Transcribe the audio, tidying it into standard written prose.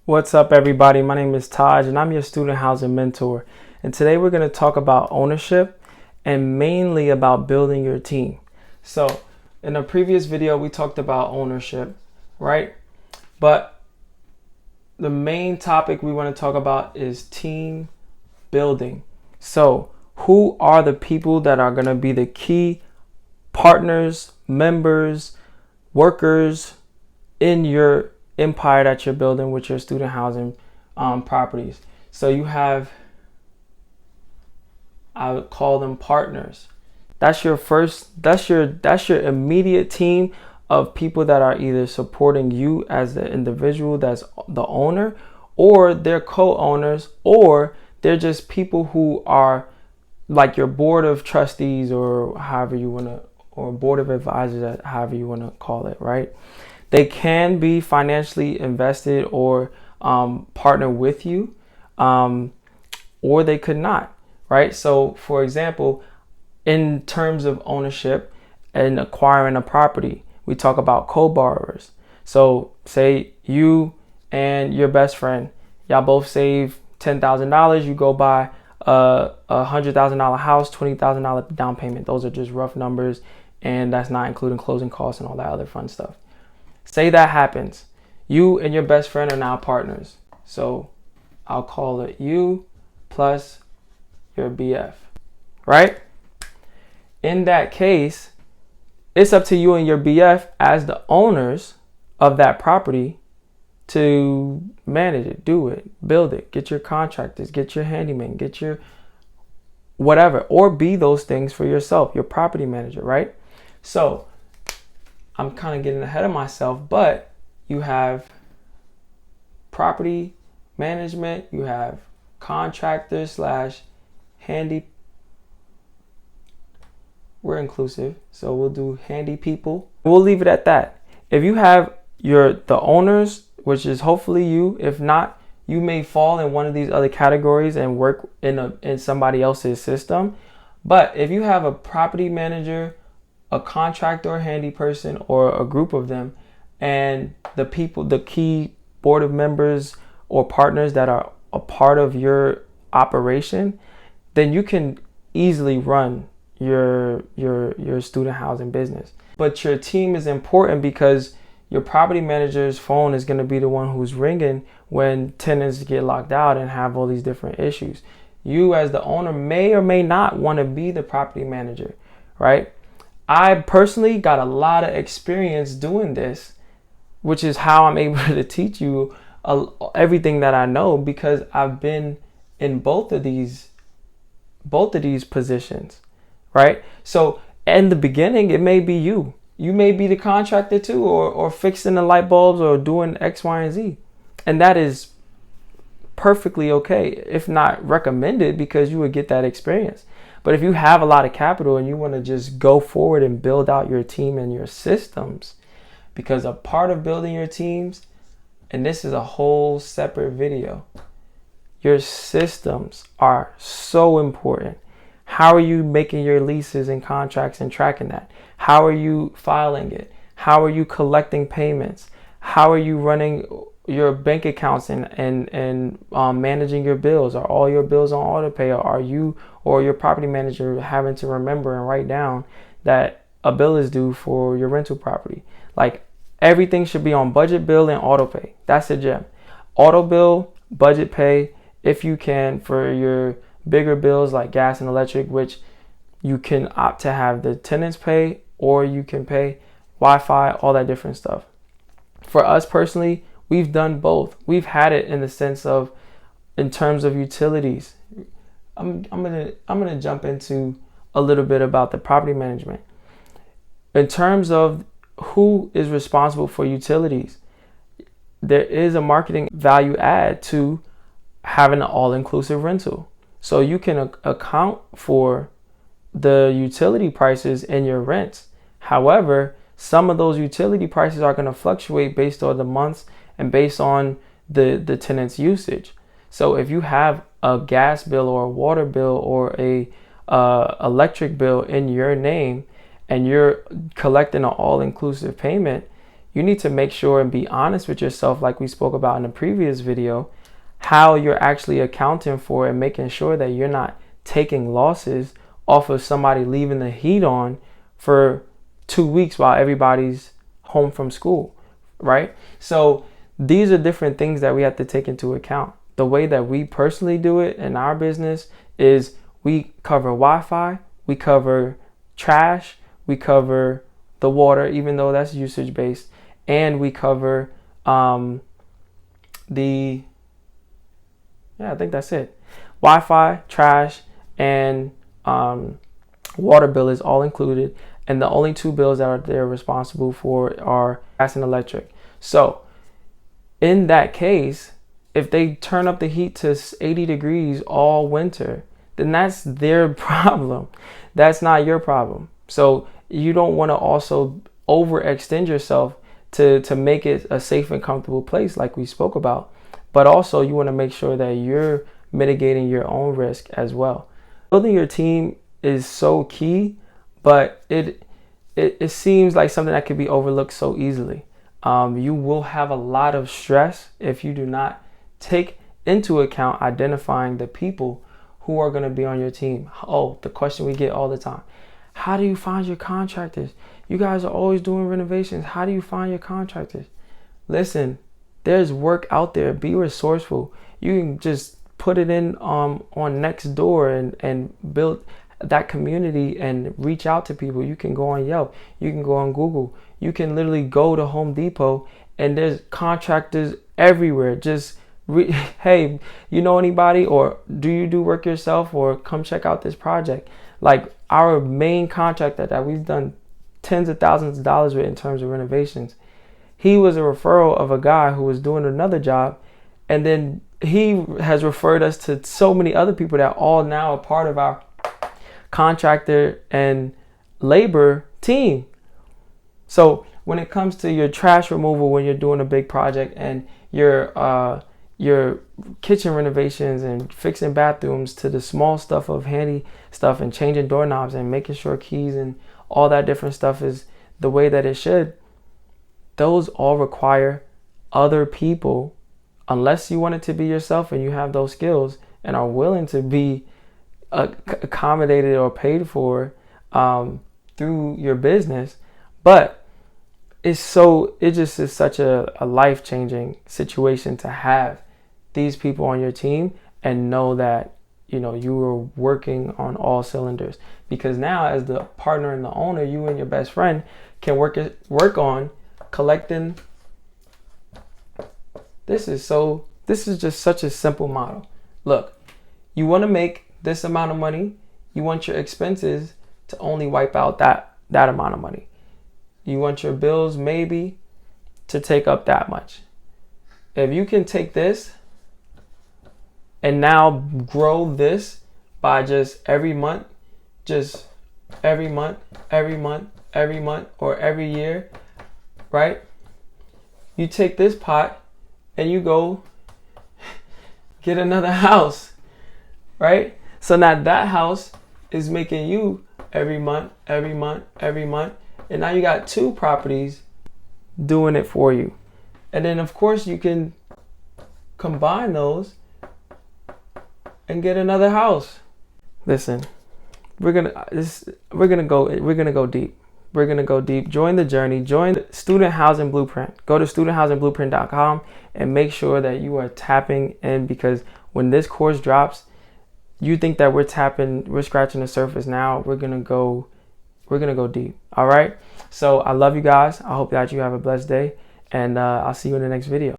What's up, everybody? My name is Taj and I'm your student housing mentor. And today we're going to talk about ownership and mainly about building your team. So in a previous video, we talked about ownership, right? But the main topic we want to talk about is team building. So who are the people that are going to be the key partners, members, workers in your empire that you're building with your student housing properties? So you have, I would call them partners. That's your immediate team of people that are either supporting you as the individual that's the owner, or they're co-owners, or they're just people who are like your board of trustees, or however you want to, or board of advisors, however you want to call it, right? They can be financially invested or partner with you, or they could not, right? So for example, in terms of ownership and acquiring a property, we talk about co-borrowers. So say you and your best friend, y'all both save $10,000, you go buy a $100,000 house, $20,000 down payment. Those are just rough numbers, and that's not including closing costs and all that other fun stuff. Say that happens. You and your best friend are now partners. So I'll call it you plus your BF, right? In that case, it's up to you and your BF as the owners of that property to manage it, do it, build it, get your contractors, get your handyman, get your whatever, or be those things for yourself, your property manager, right? So I'm kind of getting ahead of myself, but you have property management, you have contractors slash handy. We're inclusive, so we'll do handy people. We'll leave it at that. If you have the owners, which is hopefully you, if not, you may fall in one of these other categories and work in somebody else's system. But if you have a property manager, a contractor or handy person, or a group of them, and the key board of members or partners that are a part of your operation, then you can easily run your student housing business. But your team is important because your property manager's phone is going to be the one who's ringing when tenants get locked out and have all these different issues. You as the owner may or may not want to be the property manager, right? I personally got a lot of experience doing this, which is how I'm able to teach you everything that I know, because I've been in both of these positions, right? So in the beginning, it may be you. You may be the contractor too, or fixing the light bulbs or doing X, Y, and Z. And that is perfectly okay, if not recommended, because you would get that experience. But if you have a lot of capital and you want to just go forward and build out your team and your systems, because a part of building your teams, and this is a whole separate video, your systems are so important. How are you making your leases and contracts and tracking that? How are you filing it? How are you collecting payments? How are you running your bank accounts and managing your bills? Are all your bills on auto pay? Or are you or your property manager having to remember and write down that a bill is due for your rental property? Like, everything should be on budget, bill, and auto pay. That's a gem. Auto bill, budget pay, if you can, for your bigger bills like gas and electric, which you can opt to have the tenants pay, or you can pay Wi-Fi, all that different stuff. For us personally, we've done both. We've had it in the sense of, in terms of utilities. I'm gonna jump into a little bit about the property management. In terms of who is responsible for utilities, there is a marketing value add to having an all-inclusive rental. So you can account for the utility prices in your rents. However, some of those utility prices are going to fluctuate based on the months and based on the tenant's usage. So if you have a gas bill or a water bill or a electric bill in your name, and you're collecting an all-inclusive payment, you need to make sure and be honest with yourself, like we spoke about in the previous video, how you're actually accounting for and making sure that you're not taking losses off of somebody leaving the heat on for 2 weeks while everybody's home from school, right? So these are different things that we have to take into account. The way that we personally do it in our business is we cover Wi-Fi, we cover trash, we cover the water, even though that's usage based, and we cover I think that's it. Wi-Fi, trash, and water bill is all included. And the only two bills that they're responsible for are gas and electric. So in that case, if they turn up the heat to 80 degrees all winter, then that's their problem. That's not your problem. So you don't want to also overextend yourself to make it a safe and comfortable place like we spoke about. But also you want to make sure that you're mitigating your own risk as well. Building your team is so key, but it seems like something that could be overlooked so easily. You will have a lot of stress if you do not take into account identifying the people who are going to be on your team. Oh, the question we get all the time. How do you find your contractors? You guys are always doing renovations. How do you find your contractors? Listen, there's work out there. Be resourceful. You can just put it in on Nextdoor and build that community and reach out to people. You can go on Yelp. You can go on Google. You can literally go to Home Depot and there's contractors everywhere. Just hey, you know anybody, or do you do work yourself, or come check out this project? Like our main contractor that we've done tens of thousands of dollars with in terms of renovations, he was a referral of a guy who was doing another job, and then he has referred us to so many other people that all now are part of our contractor and labor team. So when it comes to your trash removal, when you're doing a big project, and your kitchen renovations and fixing bathrooms, to the small stuff of handy stuff and changing doorknobs and making sure keys and all that different stuff is the way that it should, those all require other people, unless you want it to be yourself and you have those skills and are willing to be accommodated or paid for through your business. But it just is such a life-changing situation to have these people on your team and know that, you know, you are working on all cylinders. Because now, as the partner and the owner, you and your best friend can work on collecting. This is just such a simple model. Look, you want to make this amount of money. You want your expenses to only wipe out that amount of money. You want your bills maybe to take up that much. If you can take this and now grow this by just every month, or every year, right? You take this pot and you go get another house, right? So now that house is making you every month. And now you got 2 properties doing it for you. And then of course you can combine those and get another house. Listen, we're gonna go deep. We're gonna go deep. Join the journey. Join the Student Housing Blueprint. Go to studenthousing.blueprint.com and make sure that you are tapping in, because when this course drops, you think that we're scratching the surface now. We're gonna go deep. All right. So I love you guys. I hope that you have a blessed day, and I'll see you in the next video.